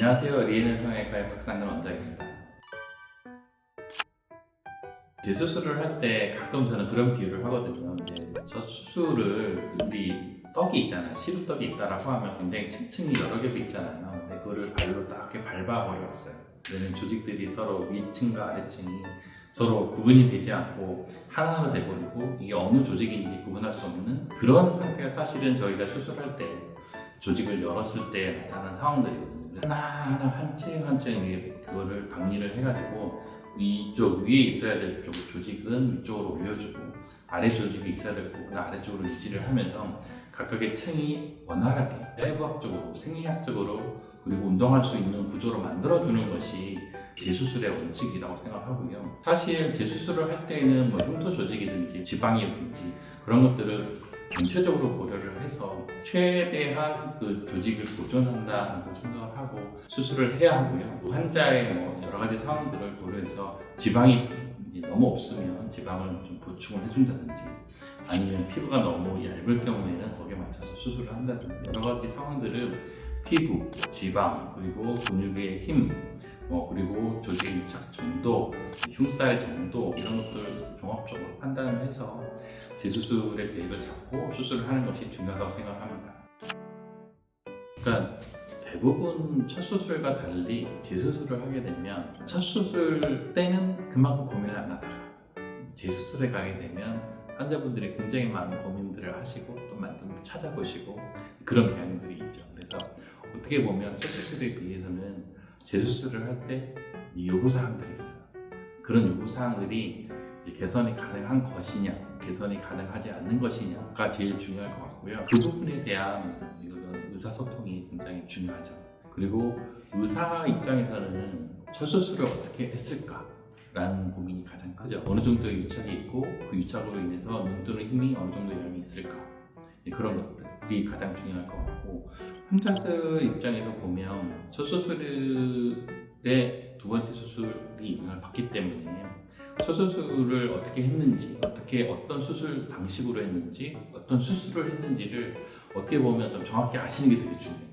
안녕하세요. 리에는 성형외과의 박상근 원장입니다. 재수술을 할 때 가끔 저는 그런 비유를 하거든요. 이제 저 수술을 우리 떡이 있잖아요. 시루떡이 있다라고 하면 굉장히 층층이 여러 개도 있잖아요. 근데 그거를 발로 딱 이렇게 밟아버렸어요. 그러면 조직들이 서로 위층과 아래층이 서로 구분이 되지 않고 하나로 돼버리고 이게 어느 조직인지 구분할 수 없는 그런 상태가 사실은 저희가 수술할 때 조직을 열었을 때 나타나는 상황들이거든요. 하나하나 한 층 한 층 그거를 박리를 해가지고 이쪽 위에 있어야 될 쪽 조직은 위쪽으로 올려주고 아래 조직이 있어야 될 부분은 아래쪽으로 유지를 하면서 각각의 층이 원활하게 해부학적으로 생리학적으로 그리고 운동할 수 있는 구조로 만들어주는 것이 재수술의 원칙이라고 생각하고요. 사실 재수술을 할 때에는 뭐 흉터 조직이든지 지방이든지 그런 것들을 전체적으로 고려를 해서 최대한 그 조직을 보존한다고 생각을 하고 수술을 해야 하고요. 환자의 뭐 여러 가지 상황들을 고려해서 지방이 너무 없으면 지방을 좀 보충을 해준다든지 아니면 피부가 너무 얇을 경우에는 거기에 맞춰서 수술을 한다든지 여러 가지 상황들을 피부, 지방, 그리고 근육의 힘, 그리고 조직 밀착 정도, 흉살 정도 이런 것들을 종합적으로 판단을 해서 재수술의 계획을 잡고 수술을 하는 것이 중요하다고 생각합니다. 그러니까 대부분 첫 수술과 달리 재수술을 하게 되면 첫 수술 때는 그만큼 고민을 안 하다가 재수술에 가게 되면 환자분들이 굉장히 많은 고민들을 하시고 또 많이 찾아보시고 그런 경향들이 있죠. 그래서 어떻게 보면 첫 수술에 비해서는 재수술을 할 때 요구사항들이 있어요. 그런 요구사항들이 개선이 가능한 것이냐, 개선이 가능하지 않는 것이냐가 제일 중요할 것 같고요. 그 부분에 대한 의사소통이 굉장히 중요하죠. 그리고 의사 입장에서는 첫 수술을 어떻게 했을까라는 고민이 가장 크죠. 어느 정도의 유착이 있고 그 유착으로 인해서 눈 뜨는 힘이 어느 정도 영향이 있을까, 그런 것들이 가장 중요할 것 같고, 환자들 입장에서 보면 첫 수술의 두 번째 수술이 영향을 받기 때문에 첫 수술을 어떻게 했는지, 어떤 수술 방식으로 했는지, 어떤 수술을 했는지를 어떻게 보면 좀 정확히 아시는 게 되게 중요해요.